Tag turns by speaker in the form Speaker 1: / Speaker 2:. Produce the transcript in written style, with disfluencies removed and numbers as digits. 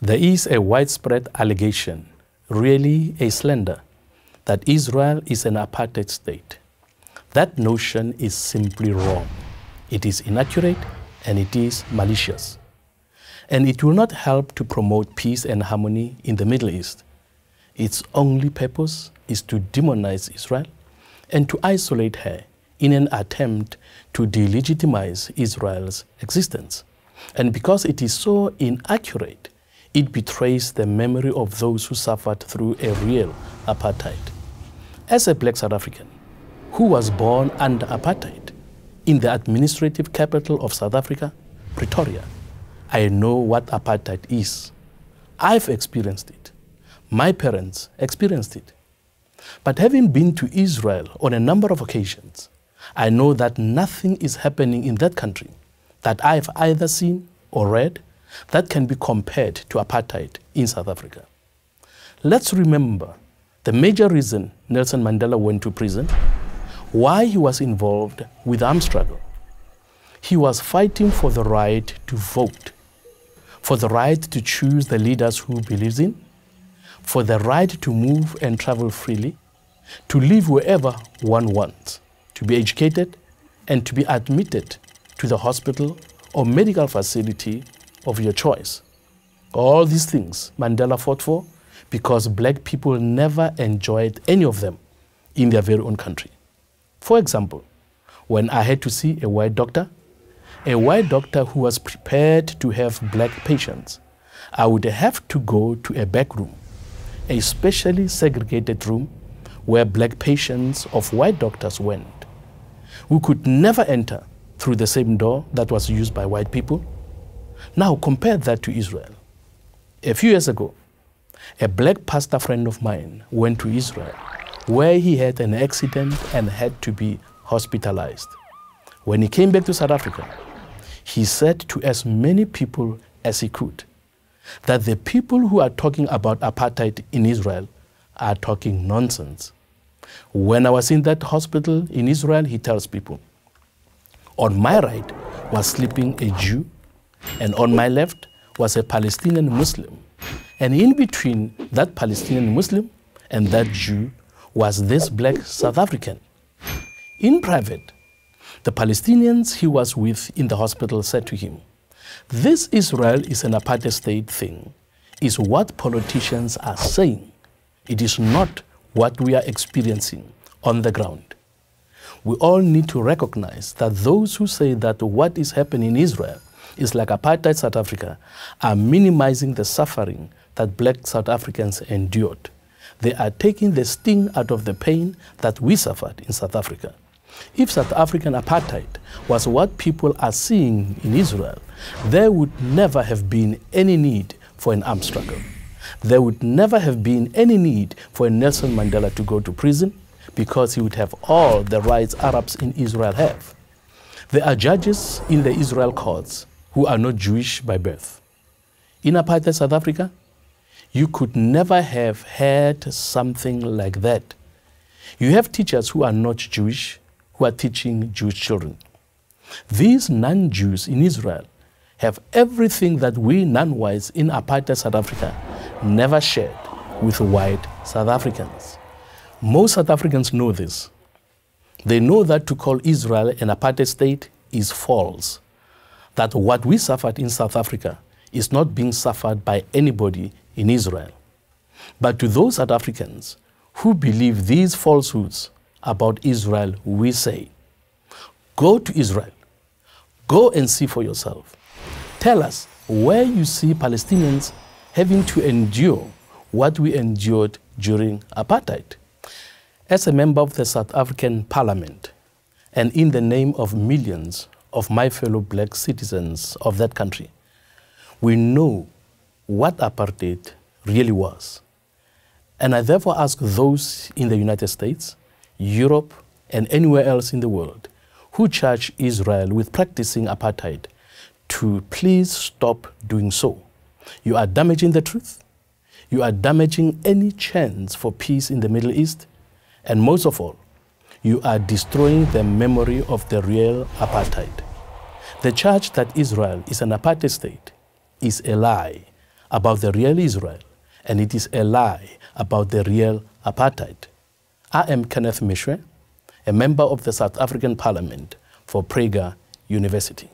Speaker 1: There is a widespread allegation, really a slander, that Israel is an apartheid state. That notion is simply wrong. It is inaccurate and it is malicious. And it will not help to promote peace and harmony in the Middle East. Its only purpose is to demonize Israel and to isolate her in an attempt to delegitimize Israel's existence. And because it is so inaccurate, it betrays the memory of those who suffered through a real apartheid. As a black South African who was born under apartheid in the administrative capital of South Africa, Pretoria, I know what apartheid is. I've experienced it. My parents experienced it. But having been to Israel on a number of occasions, I know that nothing is happening in that country that I've either seen or read that can be compared to apartheid in South Africa. Let's remember the major reason Nelson Mandela went to prison, why he was involved with the armed struggle. He was fighting for the right to vote, for the right to choose the leaders who believes in, for the right to move and travel freely, to live wherever one wants, to be educated, and to be admitted to the hospital or medical facility of your choice. All these things Mandela fought for because black people never enjoyed any of them in their very own country. For example, when I had to see a white doctor who was prepared to have black patients, I would have to go to a back room, a specially segregated room where black patients of white doctors went. We could never enter through the same door that was used by white people. Now compare that to Israel. A few years ago, a black pastor friend of mine went to Israel where he had an accident and had to be hospitalized. When he came back to South Africa, he said to as many people as he could that the people who are talking about apartheid in Israel are talking nonsense. When I was in that hospital in Israel, he tells people, on my right was sleeping a Jew, and on my left was a Palestinian Muslim. And in between that Palestinian Muslim and that Jew was this black South African. In private, the Palestinians he was with in the hospital said to him, this Israel is an apartheid state thing, is what politicians are saying. It is not what we are experiencing on the ground. We all need to recognize that those who say that what is happening in Israel is like apartheid South Africa are minimizing the suffering that black South Africans endured. They are taking the sting out of the pain that we suffered in South Africa. If South African apartheid was what people are seeing in Israel, there would never have been any need for an armed struggle. There would never have been any need for Nelson Mandela to go to prison because he would have all the rights Arabs in Israel have. There are judges in the Israel courts who are not Jewish by birth. In apartheid South Africa, you could never have had something like that. You have teachers who are not Jewish who are teaching Jewish children. These non-Jews in Israel have everything that we non-whites in apartheid South Africa never shared with white South Africans. Most South Africans know this. They know that to call Israel an apartheid state is false. That what we suffered in South Africa is not being suffered by anybody in Israel. But to those South Africans who believe these falsehoods about Israel, we say, go to Israel. Go and see for yourself. Tell us where you see Palestinians having to endure what we endured during apartheid. As a member of the South African Parliament, and in the name of millions of my fellow black citizens of that country, we know what apartheid really was. And I therefore ask those in the United States, Europe, and anywhere else in the world who charge Israel with practicing apartheid to please stop doing so. You are damaging the truth. You are damaging any chance for peace in the Middle East. And most of all, you are destroying the memory of the real apartheid. The charge that Israel is an apartheid state is a lie. about the real Israel, and it is a lie about the real apartheid. I am Kenneth Mishwe, a member of the South African Parliament for Prager University.